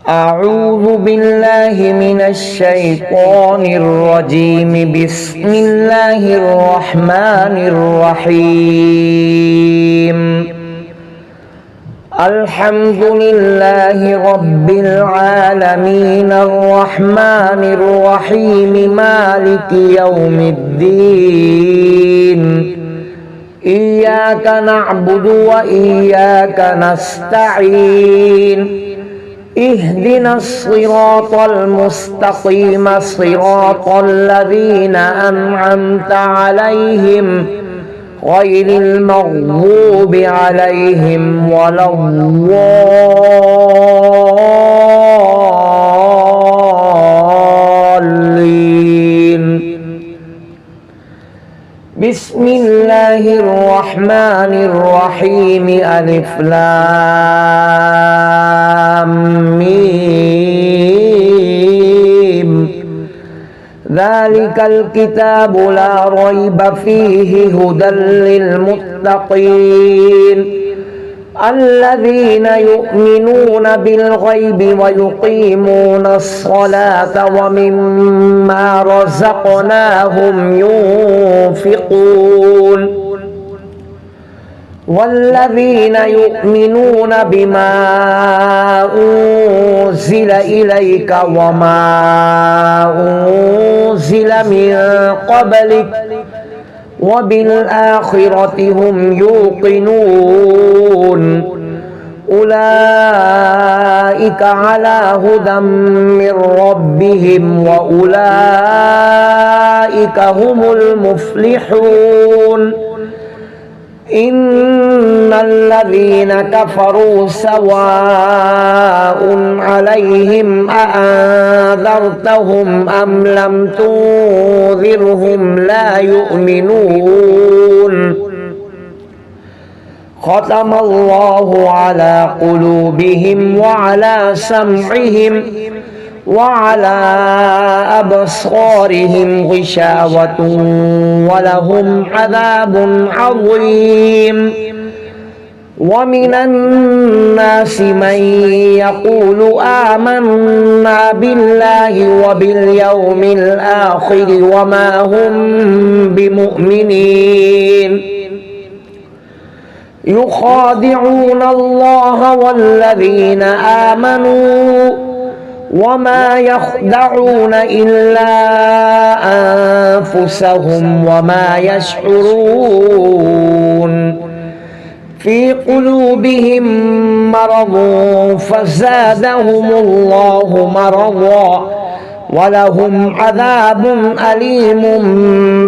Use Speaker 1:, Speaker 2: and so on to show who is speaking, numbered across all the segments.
Speaker 1: أعوذ بالله من الشيطان الرجيم. بسم الله الرحمن الرحيم. الحمد لله رب العالمين الرحمن الرحيم مالك يوم الدين. إياك نعبد وإياك نستعين. اهدنا الصراط المستقيم صراط الذين أنعمت عليهم غير المغضوب عليهم ولا الضالين. بسم الله الرحمن الرحيم. ألف لام ميم. ذلك الكتاب لا ريب فيه هدى للمتقين الذين يؤمنون بالغيب ويقيمون الصلاة ومما رزقناهم ينفقون والذين يؤمنون بما أنزل إليك وما أنزل من قبلك وبالآخرة هم يوقنون. أولئك على هدى من ربهم وأولئك هم المفلحون. إن الذين كفروا سواء عليهم أأنذرتهم أم لم تنذرهم لا يؤمنون. ختم الله على قلوبهم وعلى سمعهم وعلى أبصارهم غشاوة ولهم عذاب عظيم. ومن الناس من يقول آمنا بالله وباليوم الآخر وما هم بمؤمنين. يخادعون الله والذين آمنوا وما يخدعون إلا أنفسهم وما يشعرون. في قلوبهم مرض فزادهم الله مرضا ولهم عذاب أليم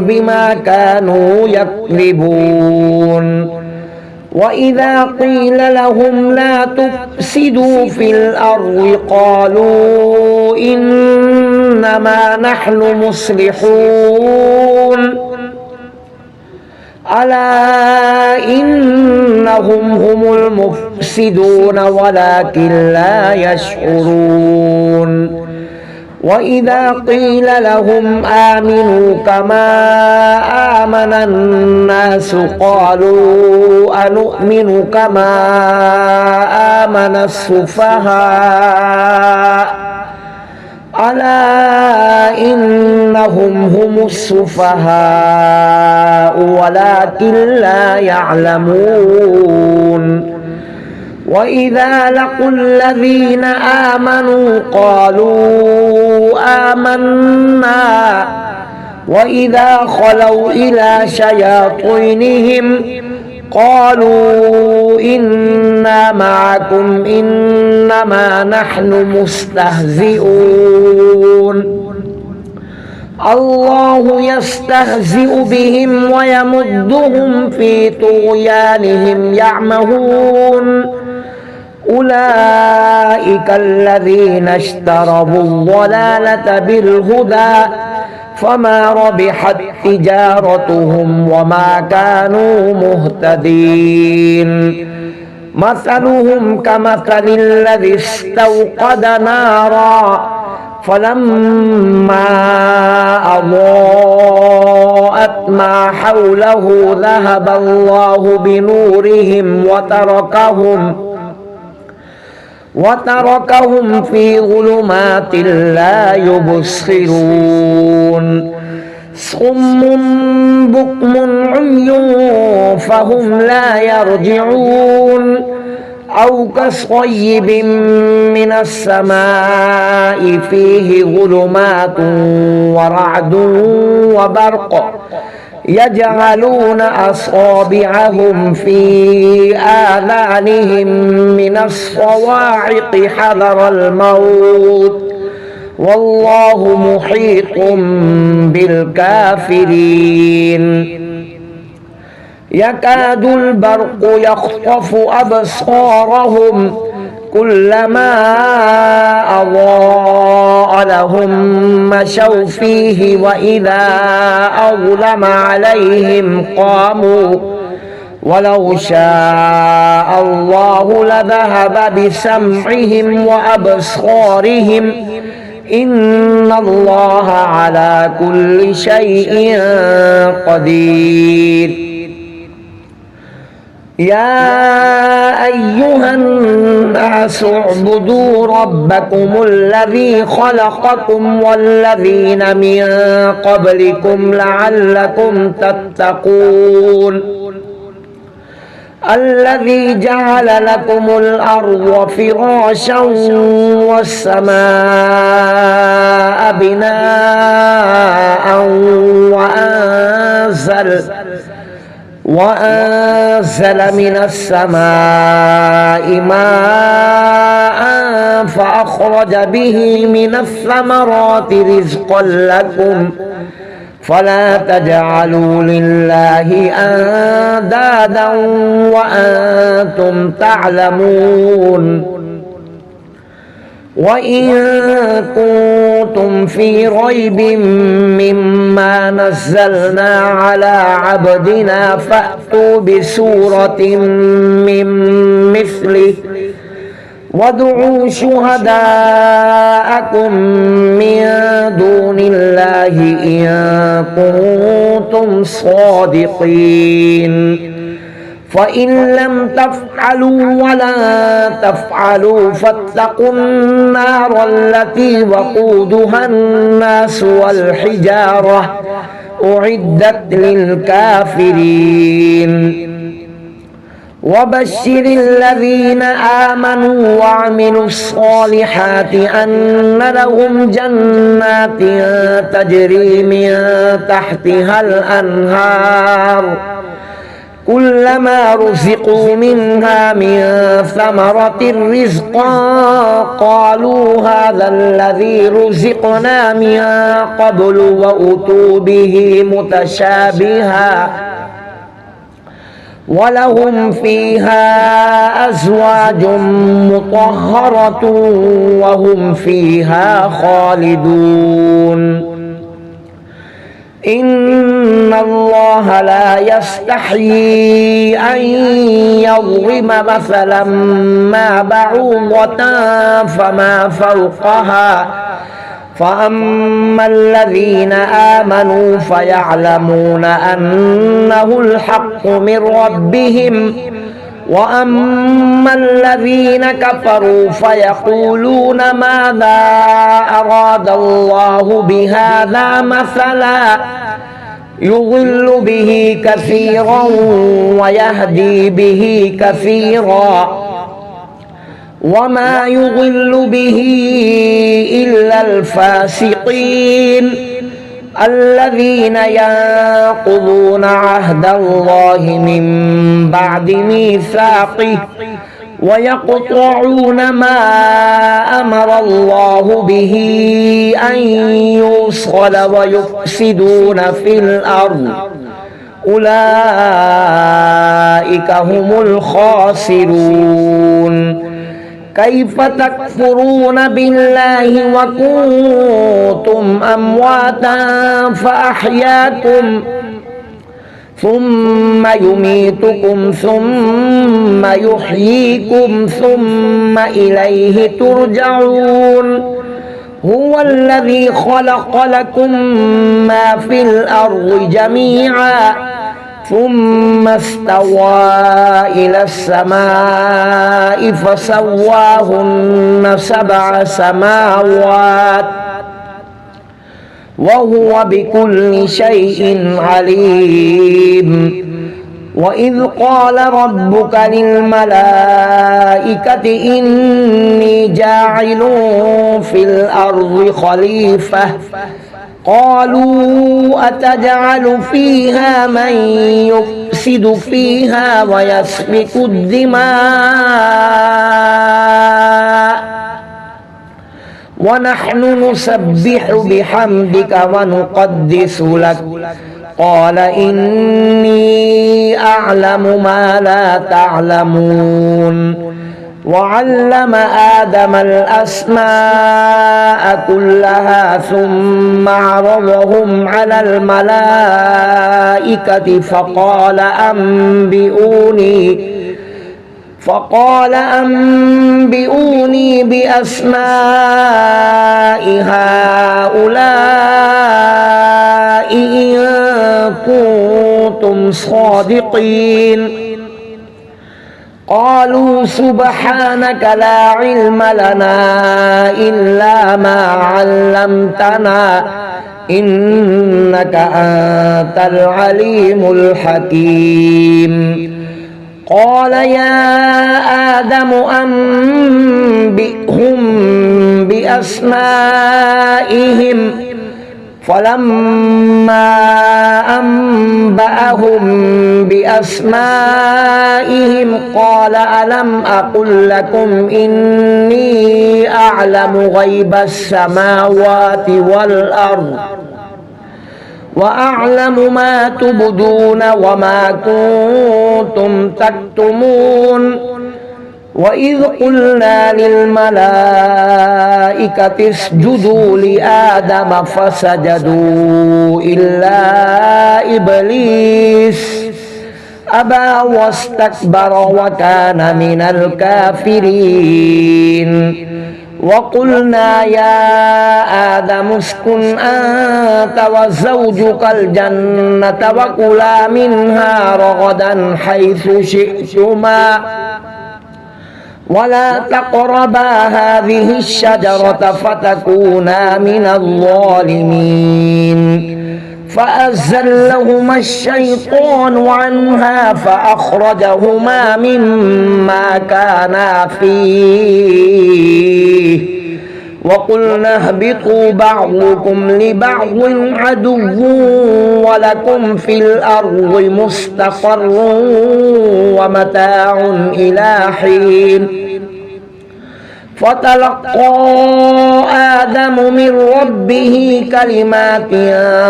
Speaker 1: بما كانوا يكذبون. وإذا قيل لهم لا تفسدوا في الأرض قالوا إنما نحن مصلحون. ألا إنهم هم المفسدون ولكن لا يشعرون. وإذا قيل لهم آمنوا كما آمن الناس قالوا أنؤمن كما آمن السفهاء. ألا إنهم هم السفهاء ولكن لا يعلمون. وإذا لقوا الذين آمنوا قالوا آمنا وإذا خلوا إلى شياطينهم قالوا إنا معكم إنما نحن مستهزئون. الله يستهزئ بهم ويمدهم في طغيانهم يعمهون. أولئك الذين اشتروا الضلالة بالهدى فما ربحت تجارتهم وما كانوا مهتدين. مثلهم كمثل الذي استوقد نارا فلما أضاءت ما حوله ذهب الله بنورهم وتركهم في ظلمات لا يبصرون صم بكم عمي فهم لا يرجعون أو كصيب من السماء فيه ظلمات ورعد وبرق يجعلون أصابعهم في آذانهم من الصواعق حذر الموت والله محيط بالكافرين يكاد البرق يخطف أبصارهم كلما أضاء لهم مشوا فيه وإذا أظلم عليهم قاموا ولو شاء الله لذهب بسمعهم وأبصارهم إن الله على كل شيء قدير يا أيها الناس اعبدوا ربكم الذي خلقكم والذين من قبلكم لعلكم تتقون الذي جعل لكم الأرض فراشا والسماء بناء وأنزل من السماء ماء فأخرج به من الثمرات رزقا لكم فلا تجعلوا لله أندادا وأنتم تعلمون وإن كنتم في ريب مما نزلنا على عبدنا فأتوا بسورة من مثله وادعوا شهداءكم من دون الله إن كنتم صادقين فإن لم تفعلوا ولا تفعلوا فاتقوا النار التي وقودها الناس والحجارة أعدت للكافرين وبشر الذين آمنوا وعملوا الصالحات أن لهم جنات تجري من تحتها الأنهار كلما رزقوا منها من ثمرة رزقا قالوا هذا الذي رزقنا من قبل وأتوا به متشابها ولهم فيها أزواج مطهرة وهم فيها خالدون إن الله لا يستحيي أن يضرب مثلا ما بعوضة فما فوقها فأما الذين آمنوا فيعلمون أنه الحق من ربهم وأما الذين كفروا فيقولون ماذا أراد الله بهذا مثلا يضل به كثيرا ويهدي به كثيرا وما يضل به إلا الفاسقين الذين ينقضون عهد الله من بعد ميثاقه ويقطعون ما أمر الله به أن يوصل ويفسدون في الأرض أولئك هم الخاسرون كيف تكفرون بالله وكنتم أمواتا فأحياكم ثم يميتكم ثم يحييكم ثم إليه ترجعون هو الذي خلق لكم ما في الأرض جميعا ثم استوى إلى السماء فسواهن 7 سماوات وهو بكل شيء عليم وإذ قال ربك للملائكة إني جاعل في الأرض خليفة قالوا أتجعل فيها من يفسد فيها ويسفك الدماء ونحن نسبح بحمدك ونقدس لك قال إني أعلم ما لا تعلمون وعلم آدم الأسماء كلها ثم عرضهم على الملائكة فقال أنبئوني بأسماء هؤلاء إن كنتم صادقين قالوا سبحانك لا علم لنا إلا ما علمتنا إنك أنت العليم الحكيم قال يا آدم أنبئهم بأسمائهم فلما أنبأهم بأسمائهم قال ألم أقل لكم إني أعلم غيب السماوات والأرض وأعلم ما تبدون وما كنتم تكتمون وإذ قلنا للملائكة اسجدوا لآدم فسجدوا إلا إبليس أبى واستكبر وكان من الكافرين وقلنا يا آدم اسكن أنت وزوجك الجنة وكلا منها رغدا حيث شئتما ولا تقربا هذه الشجرة فتكونا من الظالمين فأزلهما الشيطان عنها فأخرجهما مما كانا فيه وقلنا اهبطوا بعضكم لبعض عدو ولكم في الأرض مستقر ومتاع إلى حين فتلقى آدم من ربه كلمات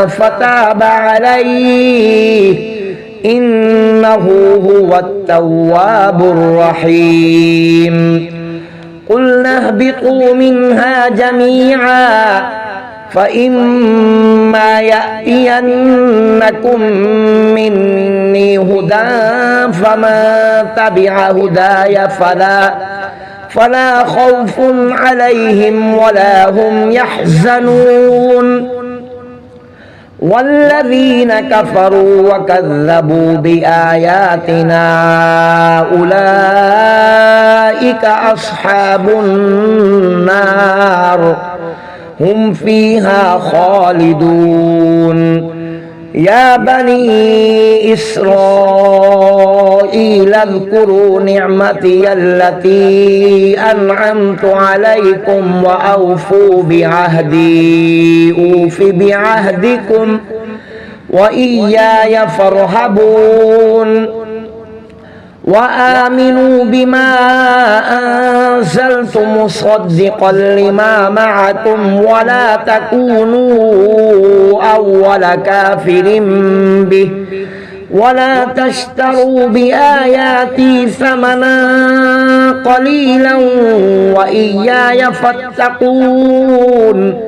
Speaker 1: فتاب عليه إنه هو التواب الرحيم قلنا اهبطوا منها جميعا فإما يأتينكم مني هدى فمن تبع هداي فلا خوف عليهم ولا هم يحزنون والذين كفروا وكذبوا بآياتنا أولئك أصحاب النار هم فيها خالدون يا بني إسرائيل اذكروا نعمتي التي أنعمت عليكم وأوفوا بعهدي أوف بعهدكم وإياي فارهبون وآمنوا بما أنزلت مصدقا لما معكم ولا تكونوا أول كافر به ولا تشتروا بآياتي ثمنا قليلا وإياي فاتقون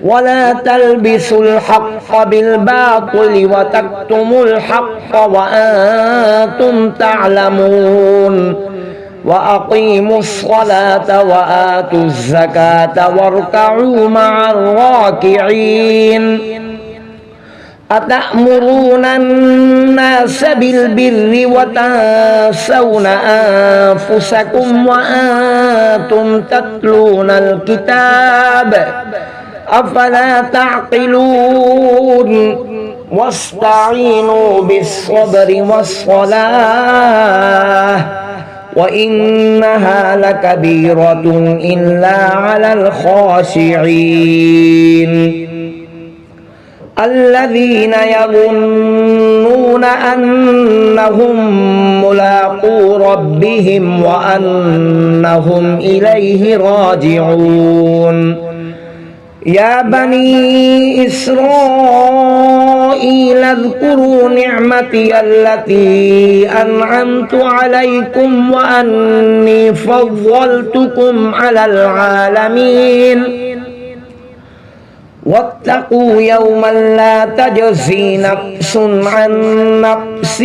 Speaker 1: ولا تلبسوا الحق بالباطل وتكتموا الحق وأنتم تعلمون وأقيموا الصلاة وآتوا الزكاة واركعوا مع الراكعين أتأمرون الناس بالبر وتنسون أنفسكم وأنتم تتلون الكتاب أفلا تعقلون واستعينوا بالصبر والصلاة وإنها لكبيرة إلا على الخاشعين الذين يظنون أنهم ملاقو ربهم وأنهم إليه راجعون يا بني إسرائيل اذكروا نعمتي التي أنعمت عليكم وأني فضلتكم على العالمين واتقوا يوما لا تجزي نفس عن نفس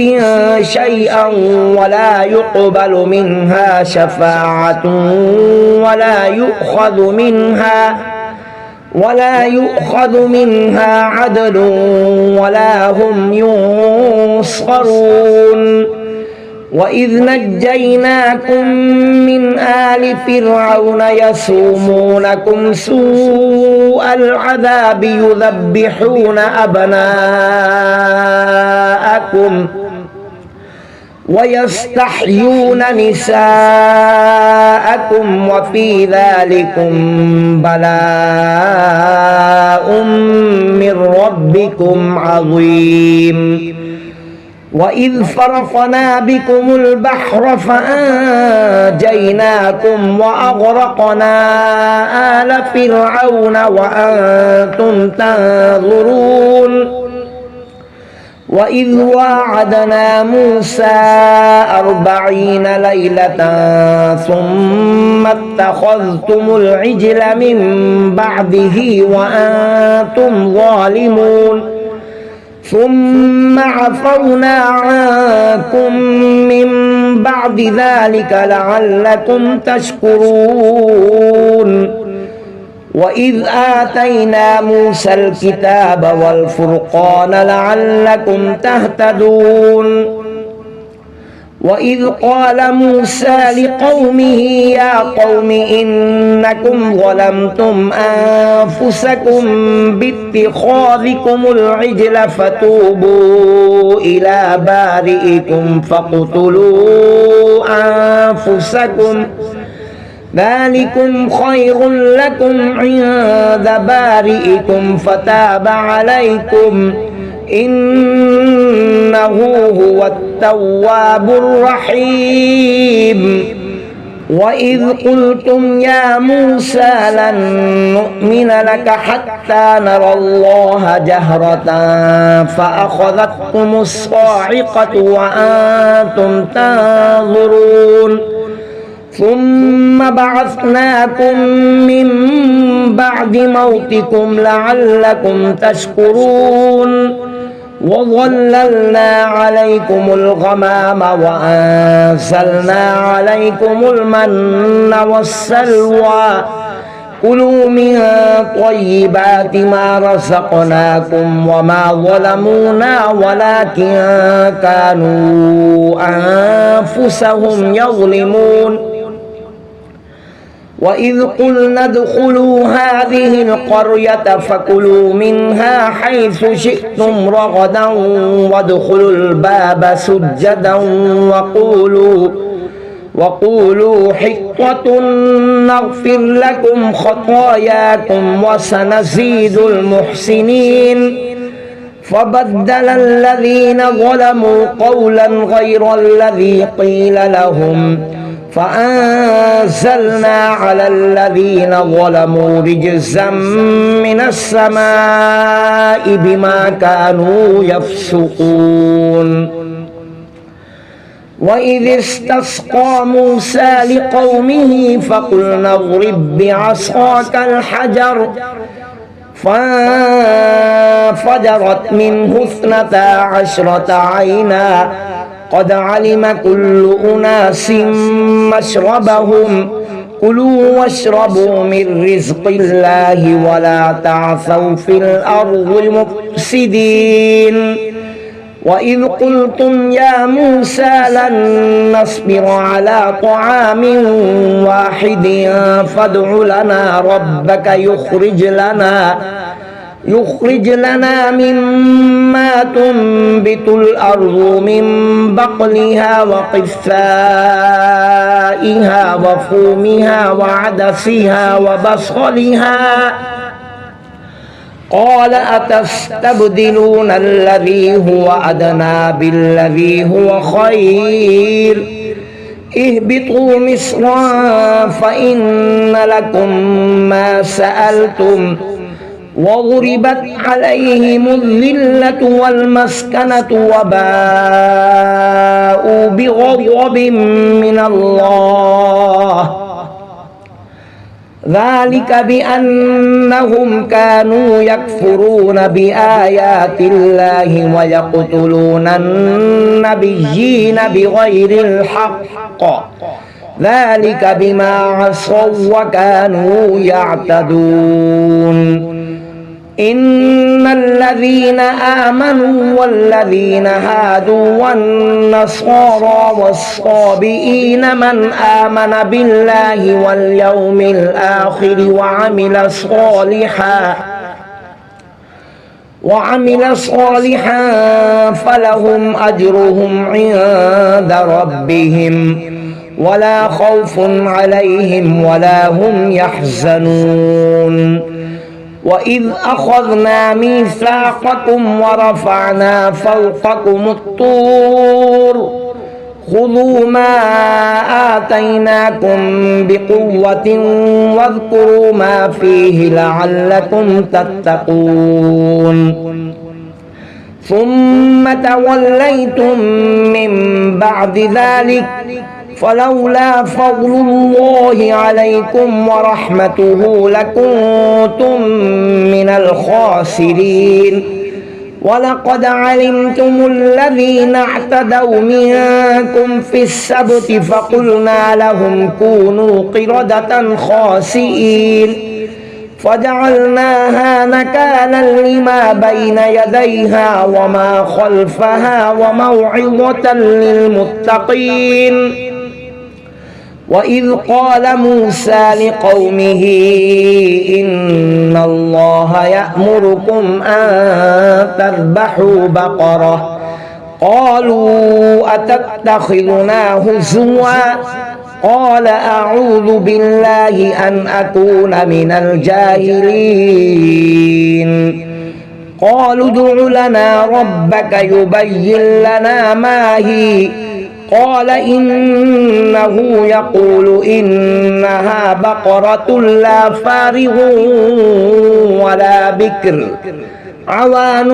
Speaker 1: شيئا ولا يقبل منها شفاعة ولا يؤخذ منها عدل ولا هم ينصرون وإذ نجيناكم من آل فرعون يسومونكم سوء العذاب يذبحون أبناءكم ويستحيون نساءكم وفي ذلكم بلاء من ربكم عظيم وإذ فرقنا بكم البحر فأنجيناكم وأغرقنا آل فرعون وأنتم تنظرون وإذ واعدنا موسى 40 ليلة ثم اتخذتم العجل من بعده وأنتم ظالمون ثم عفونا عنكم من بعد ذلك لعلكم تشكرون وإذ آتينا موسى الكتاب والفرقان لعلكم تهتدون وإذ قال موسى لقومه يا قوم إنكم ظلمتم أنفسكم باتخاذكم العجل فتوبوا إلى بارئكم فاقتلوا أنفسكم ذلكم خير لكم عند بارئكم فتاب عليكم إنه هو التواب الرحيم وإذ قلتم يا موسى لن نؤمن لك حتى نرى الله جهرة فأخذتكم الصاعقة وأنتم تنظرون ثم بعثناكم من بعد موتكم لعلكم تشكرون وظللنا عليكم الغمام وأنزلنا عليكم المن والسلوى كلوا من طيبات ما رزقناكم وما ظلمونا ولكن كانوا أنفسهم يظلمون وإذ قلنا ادخلوا هذه القرية فكلوا منها حيث شئتم رغدا وادخلوا الباب سجدا وقولوا حطة نغفر لكم خطاياكم وسنزيد المحسنين فبدل الذين ظلموا قولا غير الذي قيل لهم فأنزلنا على الذين ظلموا رجزا من السماء بما كانوا يفسقون وإذ استسقى موسى لقومه فقلنا اضرب بعصاك الحجر فانفجرت منه 12 عينا قد علم كل أناس مشربهم كلوا واشربوا من رزق الله ولا تعثوا في الأرض مفسدين وإذ قلتم يا موسى لن نصبر على طعام واحد فادع لنا ربك يخرج لنا مما تنبت الأرض من بقلها وقثائها وفومها وعدسها وبصلها قال أتستبدلون الذي هو أدنى بالذي هو خير اهبطوا مصرا فإن لكم ما سألتم وضربت عليهم الذلة والمسكنة وباءوا بغضب من الله ذلك بأنهم كانوا يكفرون بآيات الله ويقتلون النبيين بغير الحق ذلك بما عصوا وكانوا يعتدون إن الذين آمنوا والذين هادوا والنصارى والصابئين من آمن بالله واليوم الآخر وعمل صالحا فلهم أجرهم عند ربهم ولا خوف عليهم ولا هم يحزنون وإذ أخذنا ميثاقكم ورفعنا فوقكم الطور خذوا ما آتيناكم بقوة واذكروا ما فيه لعلكم تتقون ثم توليتم من بعد ذلك فلولا فضل الله عليكم ورحمته لكنتم من الخاسرين ولقد علمتم الذين اعتدوا منكم في السبت فقلنا لهم كونوا قردة خاسئين فجعلناها نكالا لما بين يديها وما خلفها وموعظة للمتقين وإذ قال موسى لقومه إن الله يأمركم أن تذبحوا بقرة قالوا أتتخذنا هزوا قال أعوذ بالله أن أكون من الجاهلين قالوا ادع لنا ربك يبين لنا ما هي قال إنه يقول إنها بقرة لا فارغ ولا بكر عوان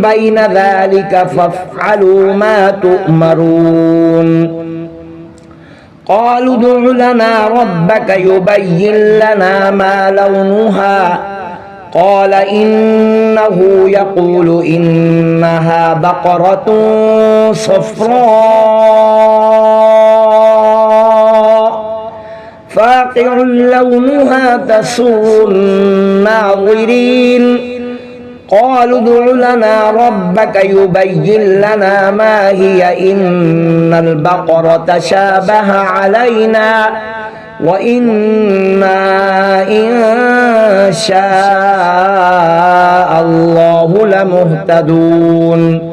Speaker 1: بين ذلك فافعلوا ما تؤمرون قالوا ادع لنا ربك يبين لنا ما لونها قال إنه يقول إنها بقرة صفراء فاقع لونها تسر الناظرين قالوا ادع لنا ربك يبين لنا ما هي إن البقرة شابه علينا وإنا إن شاء الله لمهتدون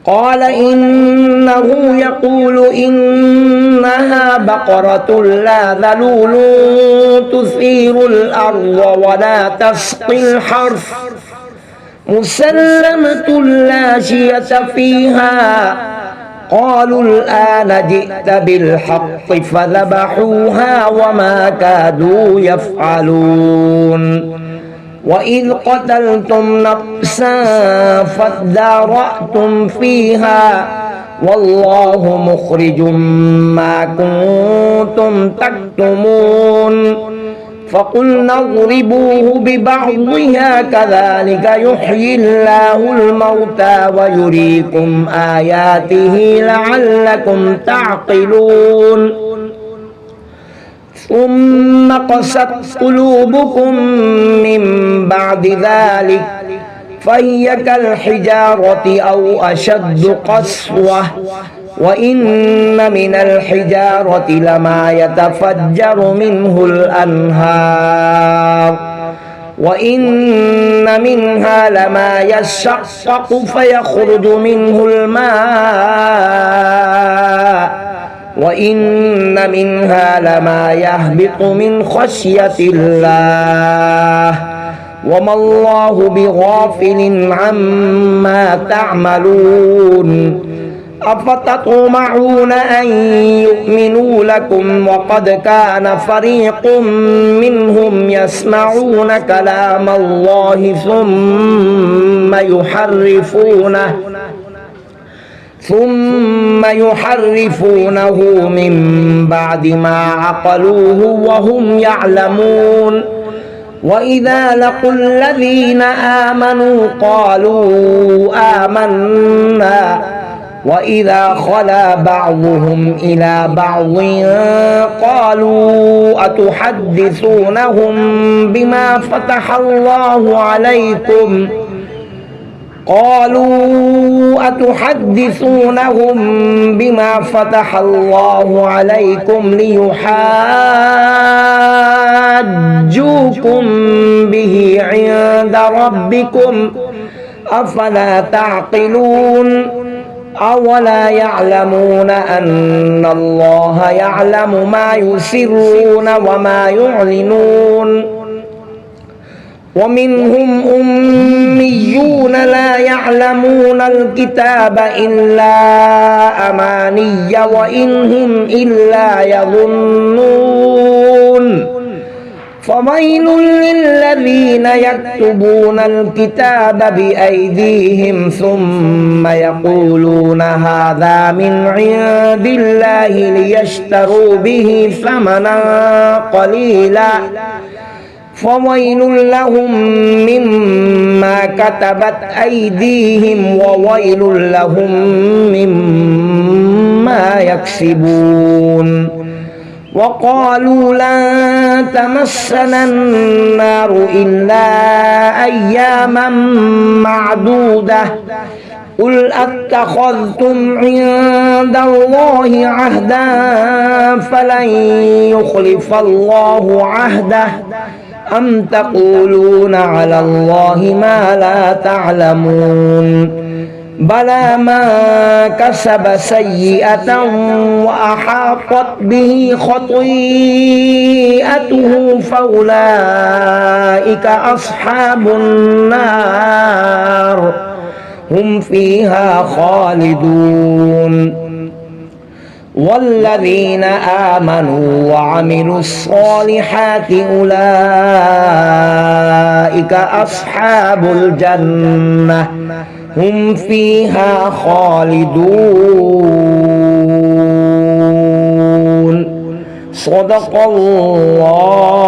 Speaker 1: قال إنه يقول إنها بقرة لا ذلول تثير الأرض ولا تسقي الحرث مسلمة لا شية فيها قالوا الآن جئت بالحق فذبحوها وما كادوا يفعلون وإذ قتلتم نفسا فادارأتم فيها والله مخرج ما كنتم تكتمون فقلنا اضربوه ببعضها كذلك يحيي الله الموتى ويريكم آياته لعلكم تعقلون ثم قست قلوبكم من بعد ذلك فهي كالحجارة أو أشد قسوة وإن من الحجارة لما يتفجر منه الأنهار وإن منها لما يشقق فيخرج منه الماء وإن منها لما يهبط من خشية الله وما الله بغافل عما تعملون أفتطمعون أن يؤمنوا لكم وقد كان فريق منهم يسمعون كلام الله ثم يحرفونه من بعد ما عقلوه وهم يعلمون وإذا لقوا الذين آمنوا قالوا آمنا وإذا خلا بعضهم إلى بعض قالوا أتحدثونهم بما فتح الله عليكم ليحاجوكم به عند ربكم أفلا تعقلون أولا يعلمون أن الله يعلم ما يسرون وما يعلنون ومنهم أميون لا يعلمون الكتاب إلا أماني وإن هم إلا يظنون فويل للذين يكتبون الكتاب بأيديهم ثم يقولون هذا من عند الله ليشتروا به ثمنا قليلا فويل لهم مما كتبت أيديهم وويل لهم مما يكسبون وقالوا لن تمسنا النار إلا أياما معدودة قل أتخذتم عند الله عهدا فلن يخلف الله عهده أم تقولون على الله ما لا تعلمون بلى من كسب سيئة وأحاطت به خطيئته فأولئك أصحاب النار هم فيها خالدون والذين آمنوا وعملوا الصالحات أولئك أصحاب الجنة هم فيها خالدون صدق الله